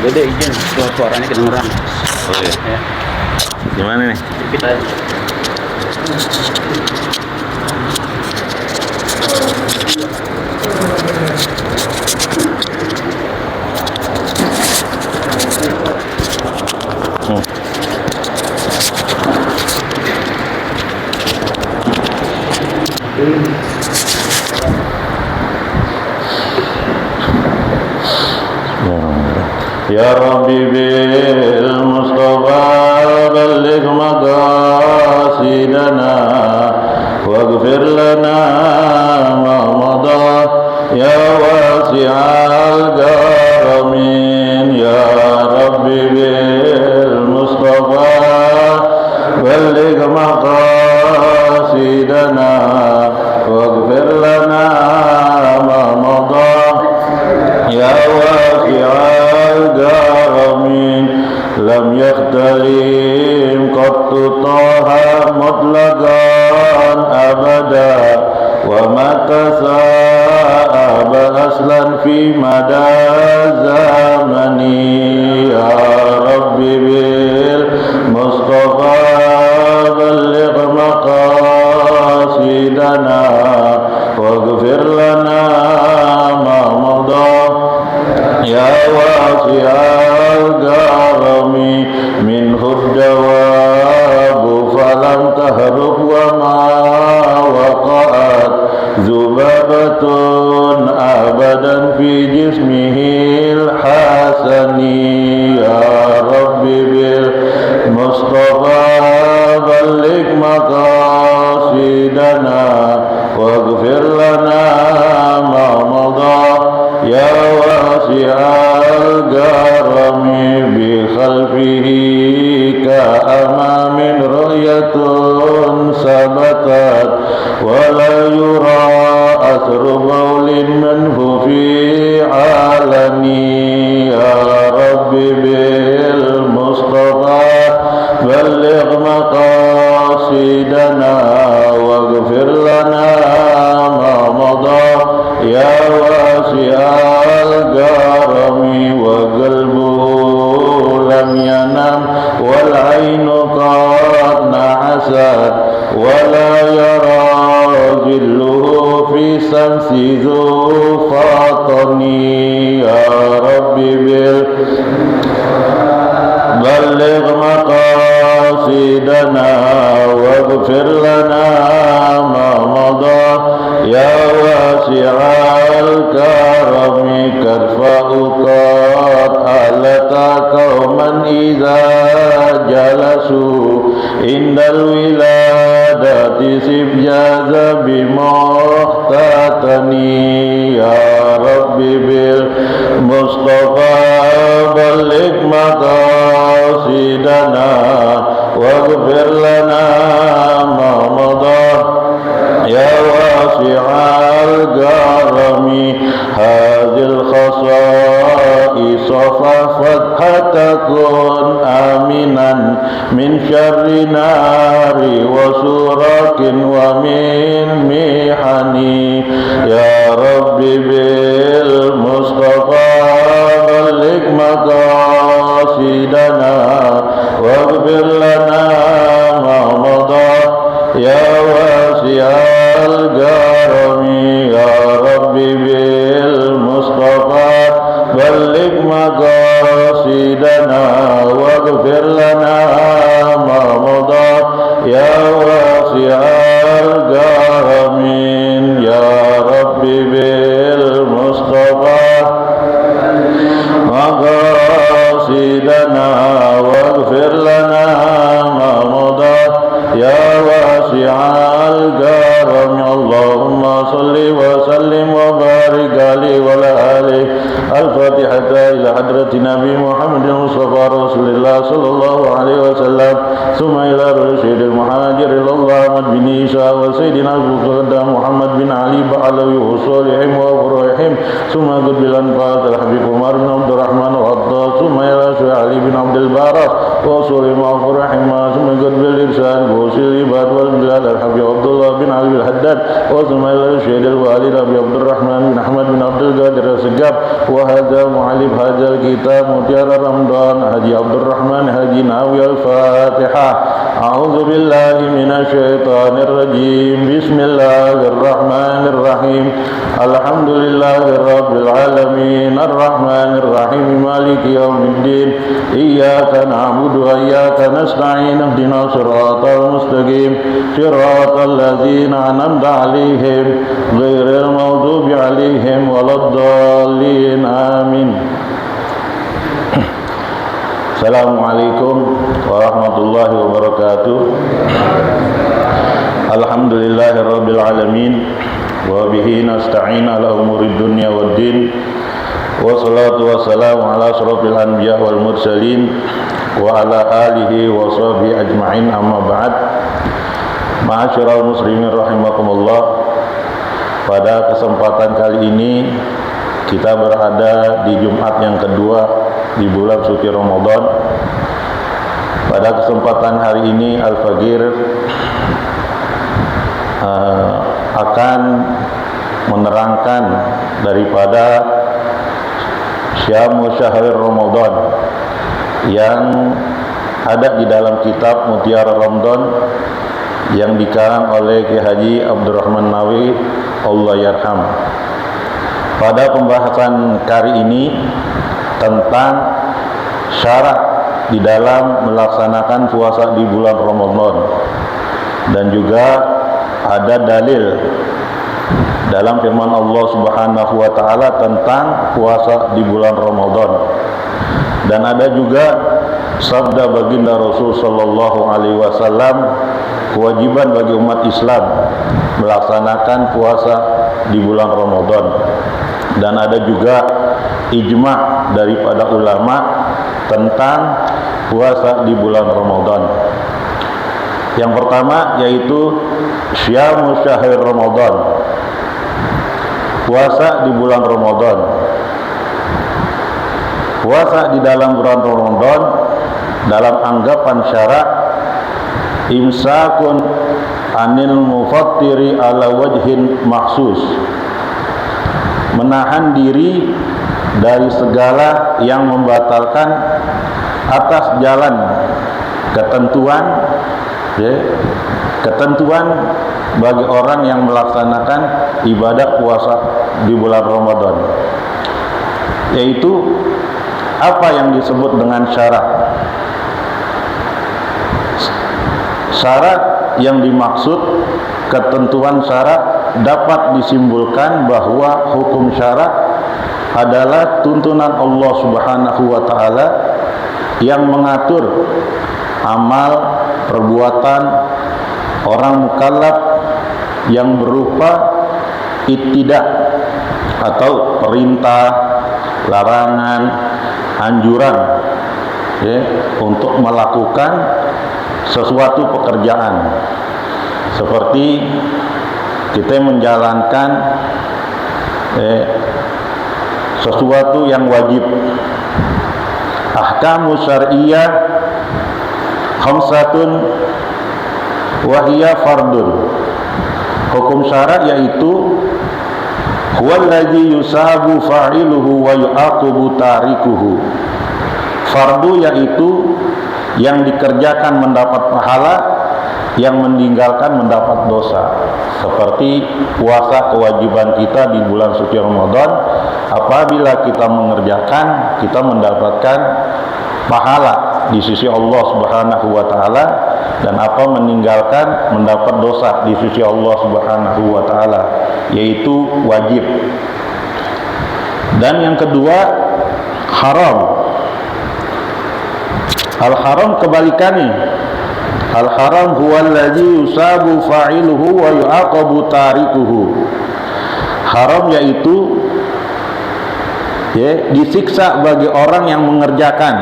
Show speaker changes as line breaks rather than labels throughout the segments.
Dede izin, suaranya kedengeran.
Oh iya.
Ya.
Gimana nih?
Kita
Ya Rabbi bil Mustafa balligh maqasidana waghfir lana ma madha ya wasi'al karamin ya Rabbi bil Mustafa balligh maqasidana waghfir lana ma madha ya wasi'al karamin lam yakhtalim qattu taha mutlaqan abada wa mata sa'aba aslan fi mada zamani ya Rabbi bil Mustafa balligh maqasidana waghfir lana ma madha ya wasi'al karami minhu jawabu falam tahruk wa ma waqa'at zubabatun abadan fi jismihil hasani ya Rabbi bil Mustafa balligh maqasidana waghfir lana ma madha ya wasi'al karami bi khalfihi ka amamin ru'yatun sabatat wa la yura asru bawlin manhu fi alani ya Rabbi bil Mustafa balligh maqasidana waghfir lana ma madha ya wasi'al karami wa qalbuhu lam yanam wal ainu qad na'asat wa la yara zilluhu fi samsi zufatani ya Rabbi bil balligh maqasidana waghfir lana ma madha ya wasi'al karami karfa'u qad alata qauman idza jalasu indal wiladati sibjaza bimuhtatani ya Rabbi bil Mustafa balligh maqasidana waghfir lana ma madha ya wasi'al karami hadhil khasa'is fafat hatakun aminan min syarri nari wa surakin wa min mihani ya Rabbi bil Mustafa balligh maqasidana waghfir lana ma madha ya wasi'al karami ya Rabbi bil Mustafa balligh maqasidana waghfir lana ma madha ya wasi'al karami ya Rabbi bil Mustafa maqasidana waghfir lana ma madha ya wasi'al karami Allahumma salli wa sallim wa barik alaihi wa ala alihi al-fatihata ila hadrati Nabi Muhammad Mustafa Rasulullah sallallahu alaihi wasallam summa ila rasyidil muhajir ilallah Ahmad bin Isa wa sayyidina Abu Qaddam Muhammad bin Ali ba'alawi wa salihim wa furahim summa qudbilan fadil Habib Umar bin Abdurrahman wa Atta summa ila Syekh Ali bin Abdul Barak wa salihim wa furahim summa qudbil irsan وسيل العباد والبلاد الحبيب عبد الله بن علي الحداد واسماعيل الشهيد الوالد أبي عبد الرحمن بن أحمد بن عبد القادر السقاف وهذا معلم هذا الكتاب مطير رمضان حجي عبد الرحمن حجي ناوي الفاتحة. أعوذ بالله من الشيطان الرجيم. بسم الله الرحمن الرحيم. الحمد لله رب العالمين الرحمن الرحيم مالك يوم الدين إياك نعبد وإياك نستعين اهدنا الصراط المستقيم صراط الذين أنعمت عليهم غير المغضوب عليهم ولا الضالين آمين. Assalamualaikum warahmatullahi wabarakatuh. Alhamdulillahirabbil alamin wa bihi nasta'in ala umurid dunya waddin. Wassalatu wassalamu ala asyrofil anbiya wal mursalin wa ala alihi wa sahbihi ajma'in, amma ba'd. Ma'asyiral muslimin rahimakumullah. Pada kesempatan kali ini kita berada di Jumat yang kedua di bulan suci Ramadan. Pada kesempatan hari ini Al-Faqir akan menerangkan daripada Syamu Syahrir Ramadan yang ada di dalam kitab Mutiara Ramadan yang dikarang oleh Ki Haji Abdurrahman Nawawi Allah yarham. Pada pembahasan kali ini tentang syarat di dalam melaksanakan puasa di bulan Ramadan, dan juga ada dalil dalam firman Allah Subhanahu wa taala tentang puasa di bulan Ramadan, dan ada juga sabda baginda Rasul sallallahu alaihi wasallam kewajiban bagi umat Islam melaksanakan puasa di bulan Ramadan, dan ada juga ijma' daripada ulama tentang puasa di bulan Ramadan. Yang pertama yaitu Syamu Syahrir Ramadan, puasa di bulan Ramadan. Puasa di dalam bulan Ramadan dalam anggapan syara imsakun anil mufattiri ala wajhin maksus, menahan diri dari segala yang membatalkan atas jalan ketentuan, ketentuan bagi orang yang melaksanakan ibadah puasa di bulan Ramadan, yaitu apa yang disebut dengan syarat. Syarat yang dimaksud, ketentuan syarat dapat disimpulkan bahwa hukum syarat adalah tuntunan Allah Subhanahu wa taala yang mengatur amal perbuatan orang mukallaf yang berupa ittiba atau perintah, larangan, anjuran untuk melakukan sesuatu pekerjaan, seperti kita menjalankan sesuatu yang wajib. Ahkamu syar'iyyah khamsatun wa hiya fardun. Hukum syarat yaitu huwallazi yusabu fa'iluhu wa yu'aqubu tarikuhu. Fardu yaitu yang dikerjakan mendapat pahala, yang meninggalkan mendapat dosa. Seperti puasa kewajiban kita di bulan suci Ramadan, apabila kita mengerjakan, kita mendapatkan pahala di sisi Allah Subhanahu wa taala, dan apa meninggalkan mendapat dosa di sisi Allah Subhanahu wa taala, yaitu wajib. Dan yang kedua, haram. Al-haram kebalikannya. Al-haram huwallazi yusabu fa'iluhu wa yu'aqabu tarikuhu. Haram yaitu disiksa bagi orang yang mengerjakan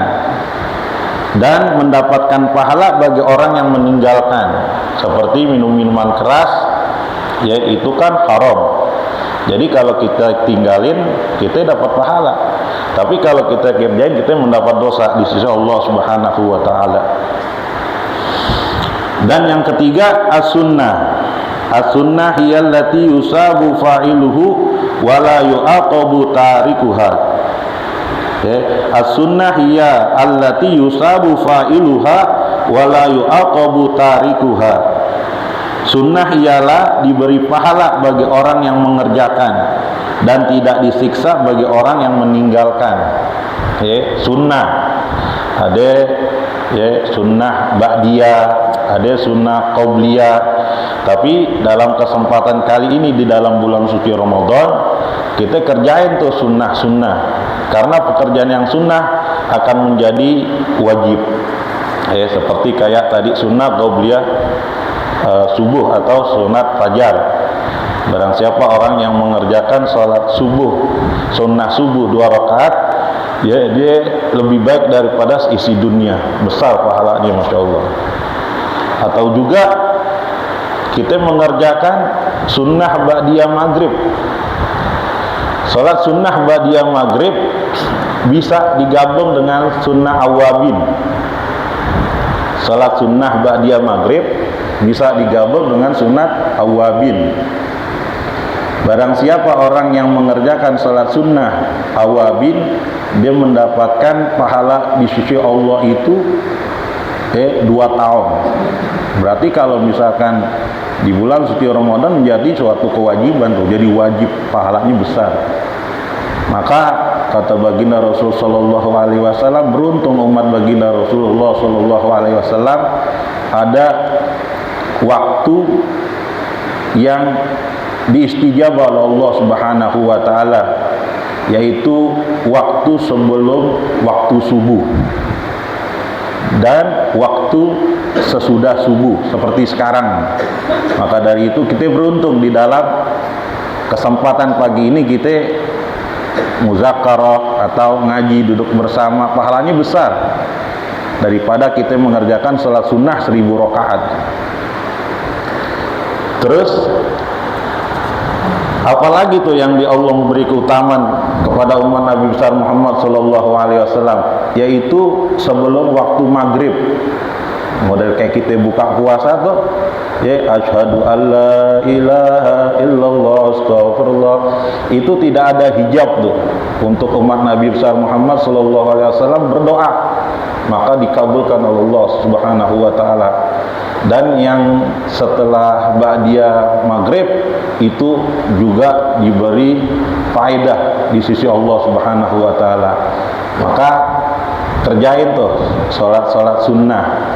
dan mendapatkan pahala bagi orang yang meninggalkan. Seperti minum minuman keras, itu kan haram. Jadi kalau kita tinggalin, kita dapat pahala. Tapi kalau kita kerjain, kita mendapat dosa di sisi Allah Subhanahu wa taala. Dan yang ketiga as-sunnah. As-sunnah hiya allati yusabu fa'iluhu wa la yu'aqabu tarikuha. As-sunnah hiya allati yusabu fa'iluha wa la yu'aqabu tarikuha. Sunnah ialah diberi pahala bagi orang yang mengerjakan dan tidak disiksa bagi orang yang meninggalkan. Sunnah ada sunnah ba'diyah, ada sunnah qabliyah. Tapi dalam kesempatan kali ini di dalam bulan suci Ramadan, kita kerjain tuh sunnah-sunnah, karena pekerjaan yang sunnah akan menjadi wajib. Seperti kayak tadi sunnah qabliyah subuh atau sunat fajar. Barang siapa orang yang mengerjakan sholat subuh, sunnah subuh 2 rakaat, dia lebih baik daripada isi dunia, besar pahalanya, Masya Allah. Atau juga kita mengerjakan sunnah ba'diyah maghrib. Sholat sunnah ba'diyah maghrib bisa digabung dengan sunnah awabin. Sholat sunnah ba'diyah maghrib bisa digabung dengan sunat awabin. Barang siapa orang yang mengerjakan sholat sunnah awabin, dia mendapatkan pahala di sisi Allah itu 2 tahun. Berarti kalau misalkan di bulan suci Ramadan menjadi suatu kewajiban tuh, jadi wajib, pahalanya besar. Maka kata baginda Rasul sallallahu alaihi wasallam, beruntung umat baginda Rasulullah sallallahu alaihi wasallam ada waktu yang diistijabah oleh Allah Subhanahu wa taala, yaitu waktu sebelum waktu subuh dan waktu sesudah subuh seperti sekarang. Maka dari itu kita beruntung di dalam kesempatan pagi ini kita muzakarah atau ngaji duduk bersama, pahalanya besar daripada kita mengerjakan sholat sunnah 1000 rakaat. Terus apalagi tuh yang di Allah memberi keutamaan kepada umat Nabi besar Muhammad sallallahu alaihi wasallam, yaitu sebelum waktu maghrib. Model kayak kita buka puasa tuh, asyhadu alla ilaha illallah astagfirullah, itu tidak ada hijab tuh untuk umat Nabi besar Muhammad sallallahu alaihi wasallam berdoa, maka dikabulkan oleh Allah Subhanahu wa taala. Dan yang setelah ba'diyah maghrib itu juga diberi faedah di sisi Allah Subhanahu wa taala. Maka kerjain tuh sholat sunnah,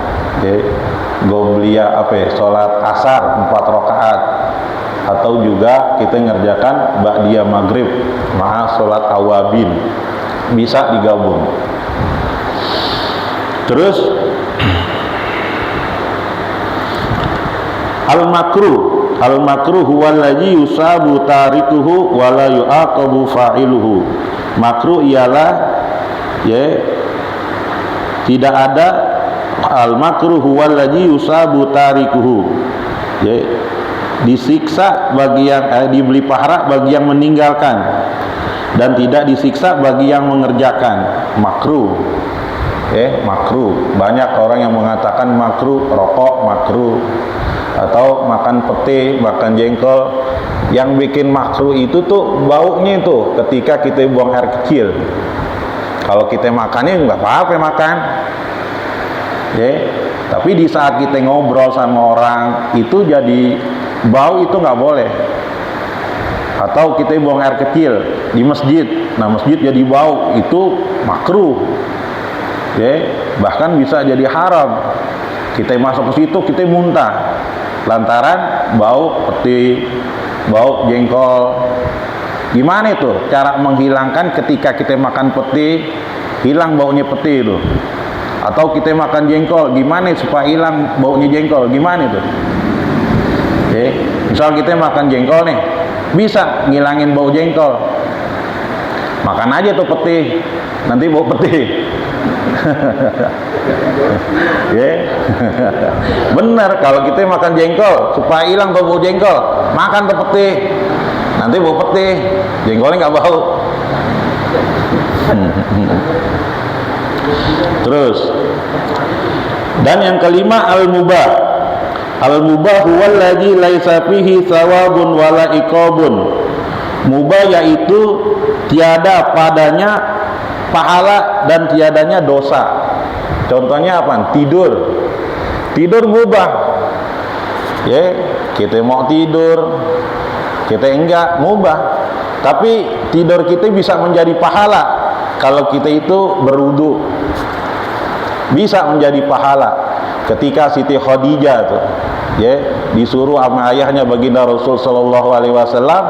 gobliyah sholat asar 4 rakaat, atau juga kita ngerjakan ba'diyah maghrib ma'a sholat awabin, bisa digabung. Terus al-makruh huwa allazi yusabu tarikuhu wa la yu'aqabu fa'iluhu. Makruh ialah tidak ada, al-makruh huwa allazi yusabu tarikuhu, disiksa bagi yang diberi pahala bagi yang meninggalkan dan tidak disiksa bagi yang mengerjakan. Makruh. Makruh. Banyak orang yang mengatakan makruh rokok, makruh, atau makan pete, makan jengkol. Yang bikin makruh itu tuh baunya itu ketika kita buang air kecil. Kalau kita makannya nggak apa-apa makan, tapi di saat kita ngobrol sama orang itu jadi bau, itu nggak boleh. Atau kita buang air kecil di masjid, nah masjid jadi bau, itu makruh. Bahkan bisa jadi haram. Kita masuk ke situ kita muntah lantaran bau peti, bau jengkol. Gimana itu cara menghilangkan ketika kita makan peti, hilang baunya peti itu? Atau kita makan jengkol, gimana supaya hilang baunya jengkol? Gimana itu? Misal kita makan jengkol nih, bisa ngilangin bau jengkol, makan aja tuh peti, nanti bau peti. Bener, kalau kita makan jengkol supaya hilang bau jengkol, makan tuh peti, nanti bau peti, jengkolnya nggak bau. Terus, dan yang kelima al-mubah. Al-mubah huwal ladzi laisa fihi thawabun wala iqabun. Mubah yaitu tiada padanya pahala dan tiadanya dosa. Contohnya apa? Tidur. Tidur mubah. Ya, kita mau tidur, kita enggak mubah. Tapi tidur kita bisa menjadi pahala kalau kita itu berwudu. Bisa menjadi pahala. Ketika Siti Khadijah tuh, ya, disuruh sama ayahnya baginda Rasul sallallahu alaihi wasallam,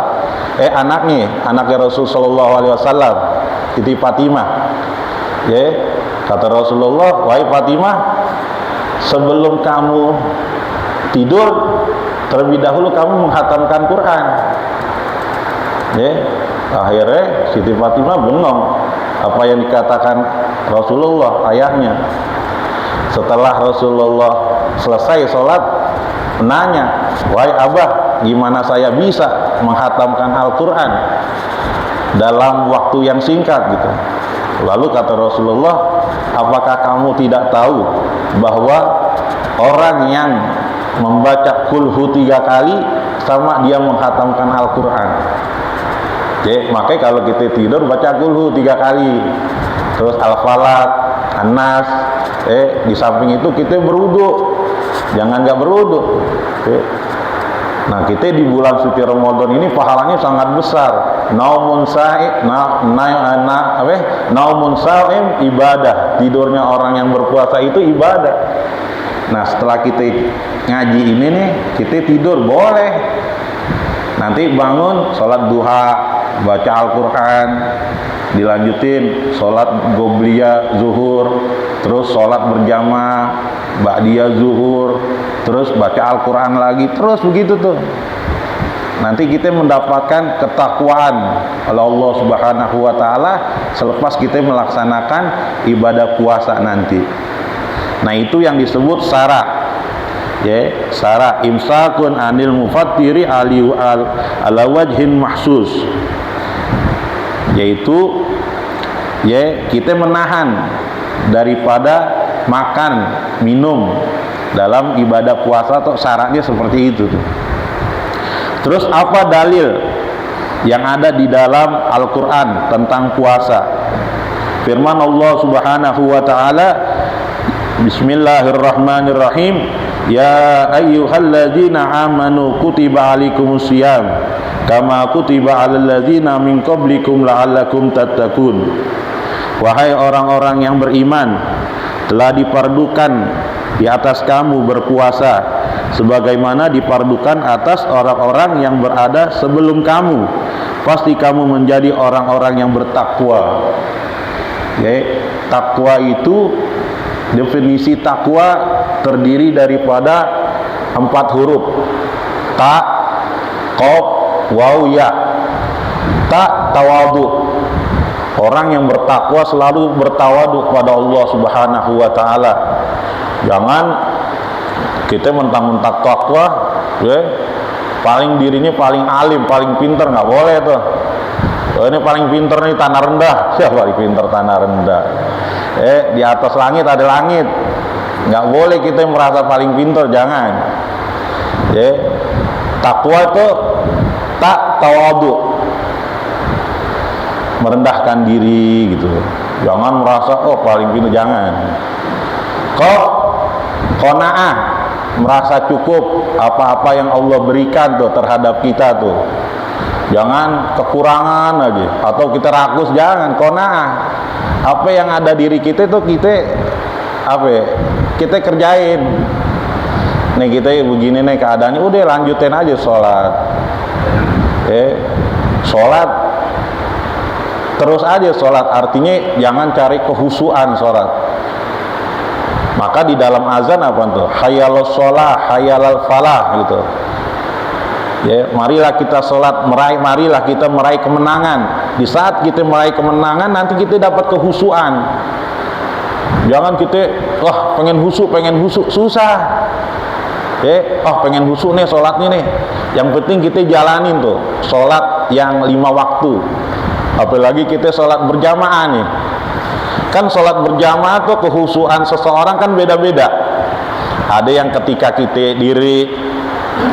anaknya Rasul sallallahu alaihi wasallam, Siti Fatimah. Ya, kata Rasulullah, "Wahai Fatimah, sebelum kamu tidur, terlebih dahulu kamu menghatamkan Quran." Ya, akhirnya Siti Fatimah bengong apa yang dikatakan Rasulullah, ayahnya. Setelah Rasulullah selesai sholat, menanya, "Wahai Abah, gimana saya bisa menghatamkan Al-Quran dalam waktu yang singkat?" gitu. Lalu kata Rasulullah, "Apakah kamu tidak tahu bahwa orang yang membaca kulhu 3 kali sama dia menghatamkan Al-Quran?" Oke, makanya kalau kita tidur baca kulhu 3 kali, terus Al-Falaq, An-Nas. Di samping itu kita berwudu, jangan nggak berwudu. Oke. Nah, kita di bulan suci Ramadan ini pahalanya sangat besar. Naumun sa'im ibadah. Tidurnya orang yang berpuasa itu ibadah. Nah, setelah kita ngaji ini nih, kita tidur boleh. Nanti bangun sholat duha, baca Al-Quran, dilanjutin sholat gobliyah zuhur, terus sholat berjamaah ba'diyah zuhur, terus baca Al-Quran lagi, terus begitu tuh. Nanti kita mendapatkan ketakwaan oleh Allah Subhanahu wa Ta'ala selepas kita melaksanakan ibadah puasa nanti. Nah, itu yang disebut sara. Ya, sara imsakun anil mufattiri ala wajhin mahsus, yaitu ya, kita menahan daripada makan minum dalam ibadah puasa, atau syaratnya seperti itu tuh. Terus apa dalil yang ada di dalam Al-Quran tentang puasa? Firman Allah Subhanahu wa Ta'ala, Bismillahirrahmanirrahim, Ya ayyuhalladzina amanu kutiba alaikumusiyam kama kutiba alal ladzina min qablikum la'allakum tattaqun. Wahai orang-orang yang beriman, telah dipardukan di atas kamu berpuasa sebagaimana dipardukan atas orang-orang yang berada sebelum kamu, pasti kamu menjadi orang-orang yang bertakwa. Ya, takwa itu, definisi takwa terdiri daripada 4 huruf. Ta, qaf, waw, ya. Ta, tawadu. Orang yang bertakwa selalu bertawadu kepada Allah Subhanahu wa Ta'ala. Jangan kita mentang-mentang takwa, ya, paling dirinya paling alim, paling pinter, nggak boleh tuh. Ini paling pinter nih tanah rendah. Siapa paling pinter tanah rendah? Di atas langit ada langit. Nggak boleh kita merasa paling pinter, jangan. Ya, takwa itu tak tawadu, merendahkan diri gitu. Jangan merasa paling pinter, jangan. Qanaah, merasa cukup apa-apa yang Allah berikan tuh terhadap kita tuh. Jangan kekurangan aja atau kita rakus, jangan. Qanaah, apa yang ada diri kita tuh kita kerjain. Nih kita begini nih keadaannya, udah lanjutin aja sholat. Sholat terus aja sholat, artinya jangan cari kehusuan sholat. Maka di dalam azan apa tuh? Hayyalus sholah, hayyalal falah gitu. Ya, marilah kita sholat, marilah kita meraih kemenangan. Di saat kita meraih kemenangan, nanti kita dapat kehusuan. Jangan kita pengen husu, susah. Pengen husu nih sholatnya nih. Yang penting kita jalanin tuh sholat yang 5 waktu. Apalagi kita sholat berjamaah nih. Kan sholat berjamaah tuh kehusuan seseorang kan beda-beda. Ada yang ketika kita diri,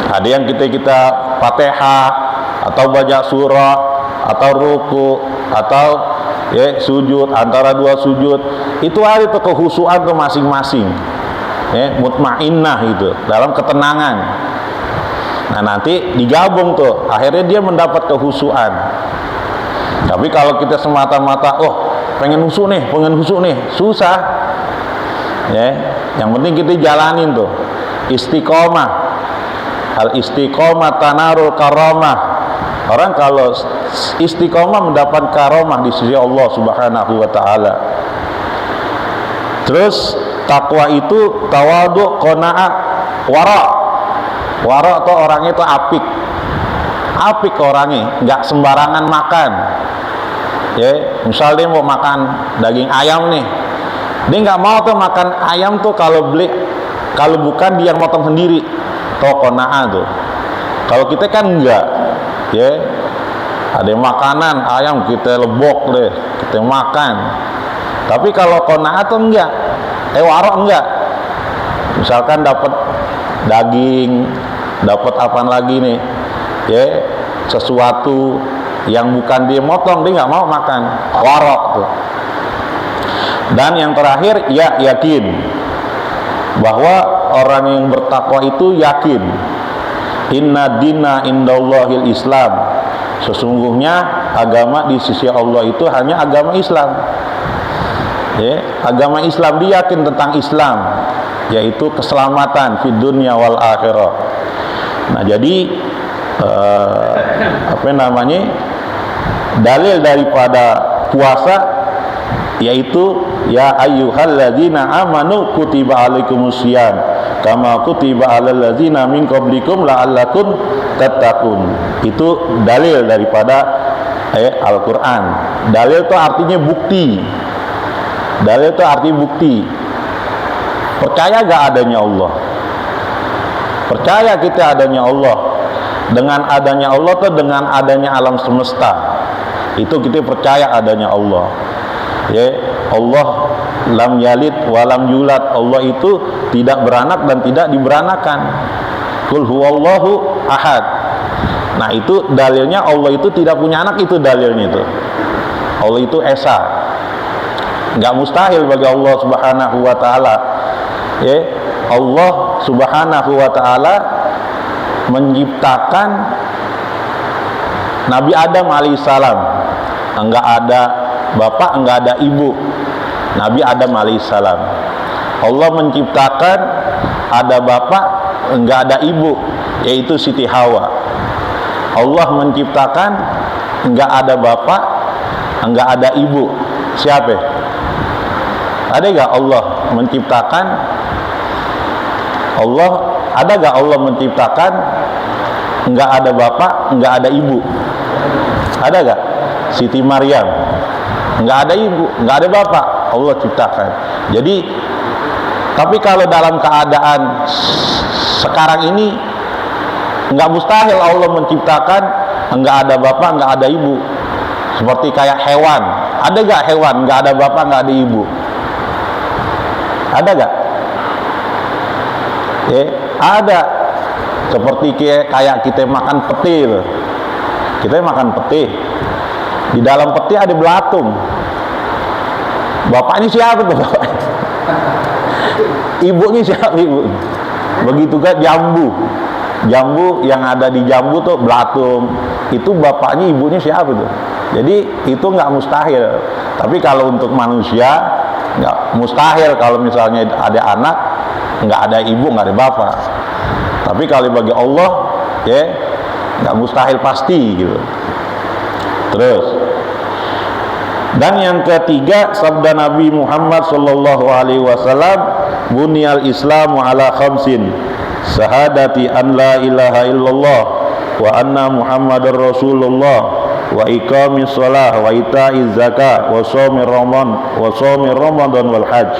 ada yang kita Fatihah atau baca surah atau ruku atau ya sujud, antara dua sujud, itu ada tuh kehusuan ke masing-masing. Ya, mutmainnah itu, dalam ketenangan. Nah, nanti digabung tuh, akhirnya dia mendapat kehusuan. Tapi kalau kita semata-mata, pengen husu nih, susah. Ya, yang penting kita jalanin tuh istiqomah. Al istiqomah tanarul karamah. Orang kalau istiqomah mendapat karamah di sisi Allah Subhanahu wa taala. Terus takwa itu tawadhu, qanaah, wara. Wara tuh orangnya itu apik. Apik orangnya, enggak sembarangan makan. Ya, misal dia mau makan daging ayam nih. Dia nggak mau tuh makan ayam tuh kalau bukan dia motong sendiri, qanaah tuh. Kalau kita kan enggak, ya. Ada makanan ayam kita lebok deh, kita makan. Tapi kalau qanaah tuh enggak, wara enggak. Misalkan dapat daging, dapat apa lagi nih, ya, sesuatu yang bukan dia motong, dia nggak mau makan, wara tuh. Dan yang terakhir, ya, yakin bahwa orang yang bertakwa itu yakin, inna dina indallahil Islam, sesungguhnya agama di sisi Allah itu hanya agama Islam. Ya, agama Islam, dia yakin tentang Islam, yaitu keselamatan di dunia wal akhirah. Nah, jadi dalil daripada puasa yaitu ya ayyuhalladzina amanu kutiba alaikumusiyam kama kutiba alal ladzina min qablikum la'allakum tattaqun. Itu dalil daripada Al-Qur'an. Dalil itu artinya bukti. Dalil itu arti bukti. Percaya gak adanya Allah? Percaya kita adanya Allah. Dengan adanya Allah tuh dengan adanya alam semesta. Itu kita percaya adanya Allah. Ya, Allah lam yalid walam yulad. Allah itu tidak beranak dan tidak diberanakan. Qul huwallahu ahad. Nah, itu dalilnya Allah itu tidak punya anak, itu dalilnya itu. Allah itu esa. Enggak mustahil bagi Allah Subhanahu wa taala. Ya, Allah Subhanahu wa taala menciptakan Nabi Adam alaihissalam. Enggak ada bapak, enggak ada ibu. Nabi Adam alaihissalam. Allah menciptakan ada bapak, enggak ada ibu, yaitu Siti Hawa. Allah menciptakan enggak ada bapak, enggak ada ibu. Siapa? Ada enggak Allah menciptakan? Ada enggak Allah menciptakan enggak ada bapak, enggak ada ibu? Ada enggak? Siti Maryam enggak ada ibu, enggak ada bapak, Allah ciptakan. Jadi, tapi kalau dalam keadaan sekarang ini enggak mustahil Allah menciptakan enggak ada bapak, enggak ada ibu. Seperti kayak hewan. Ada enggak hewan enggak ada bapak, enggak ada ibu? Ada enggak? Ya, ada. Seperti kayak kita makan peti loh. Kita makan peti. Di dalam peti ada belatung. Bapaknya siapa tuh bapaknya? Ibunya siapa ibu? Begitu kan jambu. Jambu yang ada di jambu tuh belatung. Itu bapaknya ibunya siapa tuh? Jadi itu nggak mustahil. Tapi kalau untuk manusia nggak mustahil kalau misalnya ada anak nggak ada ibu, nggak ada bapak. Tapi kalau bagi Allah, ya nggak mustahil pasti gitu. Terus, dan yang ketiga sabda Nabi Muhammad sallallahu alaihi wasallam, bunyal Islamu ala khamsin, syahadati an la ilaha illallah wa anna Muhammadar Rasulullah wa iqamis shalah wa ita'iz zakah wa shaumir ramadan wal hajj.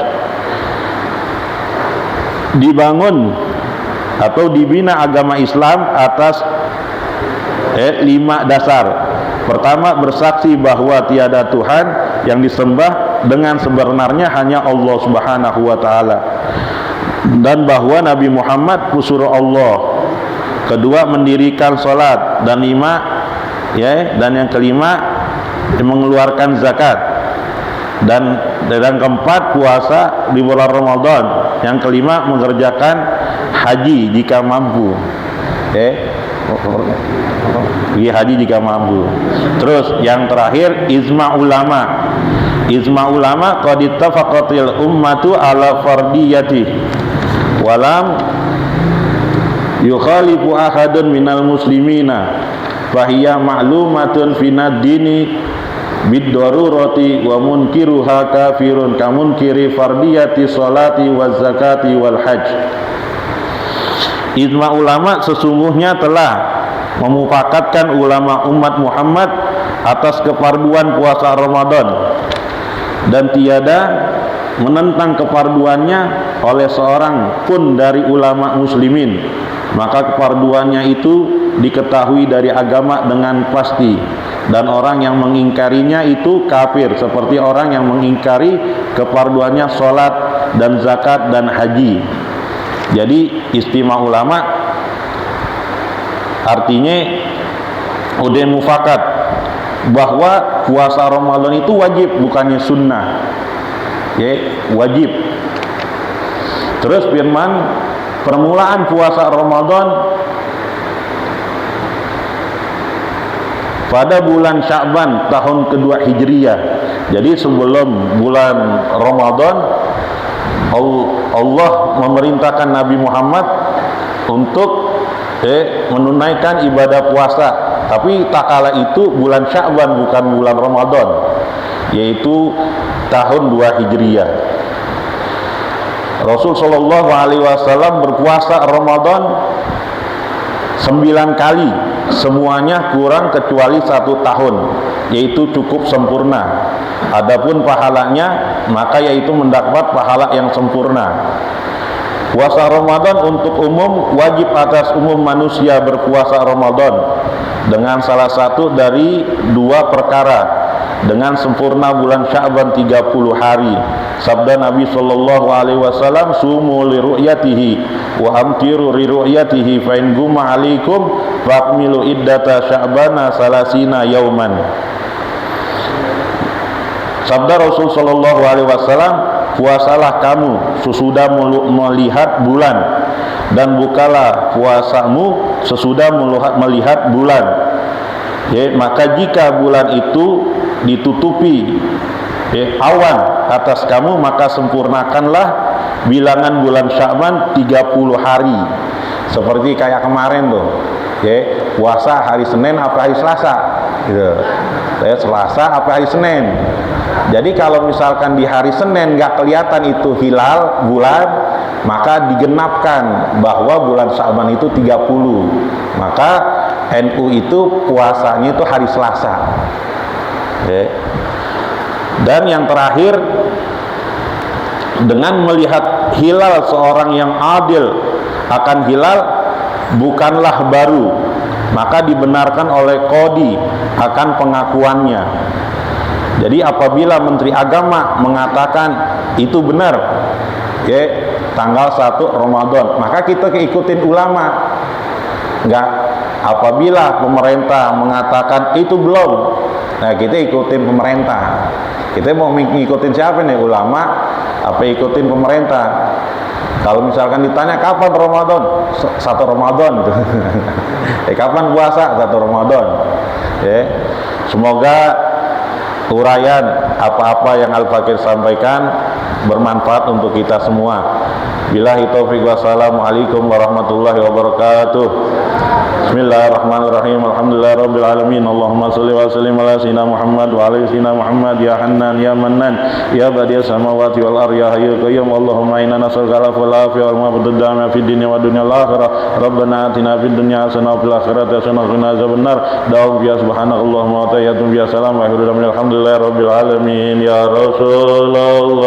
Dibangun atau dibina agama Islam atas 5 dasar. Pertama, bersaksi bahwa tiada Tuhan yang disembah dengan sebenarnya hanya Allah Subhanahu wa taala. dan bahwa Nabi Muhammad pesuruh Allah. Kedua, mendirikan sholat. Dan lima, ya, dan yang kelima, mengeluarkan zakat. Dan keempat, puasa di bulan Ramadan. Yang kelima, mengerjakan haji jika mampu. Haji jika mampu. Terus yang terakhir, ijma ulama. Ijma ulama qad ittafaqatil ummatu ala fardiyati walam yukhalifu ahadun minal muslimina fahiya ma'lumatun finad dini bid darurati wa munkiruha kafirun kamunkiri fardiyati sholati waz zakati wal hajj. Ijma ulama sesungguhnya telah memufakatkan ulama umat Muhammad atas kefarduan puasa Ramadan dan tiada menentang kefarduannya oleh seorang pun dari ulama muslimin. Maka kefarduannya itu diketahui dari agama dengan pasti, dan orang yang mengingkarinya itu kafir, seperti orang yang mengingkari kefarduannya sholat dan zakat dan haji. Jadi istimewa ulama artinya udah mufakat bahwa puasa Ramadan itu wajib, bukannya sunnah, ya, wajib. Terus firman, permulaan puasa Ramadan pada bulan Sya'ban tahun kedua Hijriyah. Jadi sebelum bulan Ramadan, Allah memerintahkan Nabi Muhammad untuk menunaikan ibadah puasa. Tapi tak kala itu bulan Sya'ban, bukan bulan Ramadan, yaitu tahun 2 Hijriyah. Rasul sallallahu alaihi wasallam berpuasa Ramadan 9 kali, semuanya kurang kecuali 1 tahun, yaitu cukup sempurna. Adapun pahalanya, maka yaitu mendapat pahala yang sempurna. Puasa Ramadan untuk umum, wajib atas umum manusia berpuasa Ramadan dengan salah satu dari 2 perkara, dengan sempurna bulan Sya'ban 30 hari. Sabda Nabi sallallahu alaihi wasallam, sumu li ru'yatihi wa amtiru li ru'yatihi fa in gumma alaikum faqmilu iddata Sya'bana salasina yauman. Sabda Rasul sallallahu alaihi wasallam, puasalah kamu sesudah melihat bulan, dan bukalah puasamu sesudah melihat bulan. Ya, maka jika bulan itu ditutupi awan atas kamu, maka sempurnakanlah bilangan bulan Sya'ban 30 hari. Seperti kayak kemarin tuh, puasa hari Senin apa hari Selasa gitu. Selasa apa hari Senin. Jadi kalau misalkan di hari Senin nggak kelihatan itu hilal bulan, maka digenapkan bahwa bulan Sya'ban itu 30. Maka NU itu puasanya itu hari Selasa. Dan yang terakhir, dengan melihat hilal seorang yang adil akan hilal bukanlah baru, maka dibenarkan oleh qadi akan pengakuannya. Jadi apabila Menteri Agama mengatakan itu benar, tanggal 1 Ramadan, maka kita ikutin ulama. Enggak, apabila pemerintah mengatakan itu belum, nah kita ikutin pemerintah. Kita mau ngikutin siapa nih, ulama apa ikutin pemerintah? Kalau misalkan ditanya kapan Ramadan, 1 Ramadan gitu. Kapan puasa, 1 Ramadan. Semoga uraian apa-apa yang Al-Fakir sampaikan bermanfaat untuk kita semua. Billahi taufiq, wassalamualaikum warahmatullahi wabarakatuh. Bismillahirrahmanirrahim. Alhamdulillahirabbil alamin. Allahumma shalli wa sallim ala sayyidina Muhammad wa ala sayyidina Muhammad. Ya Hannan ya Mannan ya Badi'as samawati wal ardi ya Hayyul Qayyum. Allahumma inna nas'aluka al-afwa wal afiyah wal mu'afiyata fid dunya wa dunyal akhirah. Rabbana atina fid dunya hasanah wa fil akhirati hasanah wa qina adzabannar. Da'u biya subhanakallahumma wa tahiyyatun biya salam wa alhamdulillahi rabbil alamin. Ya Rasulullah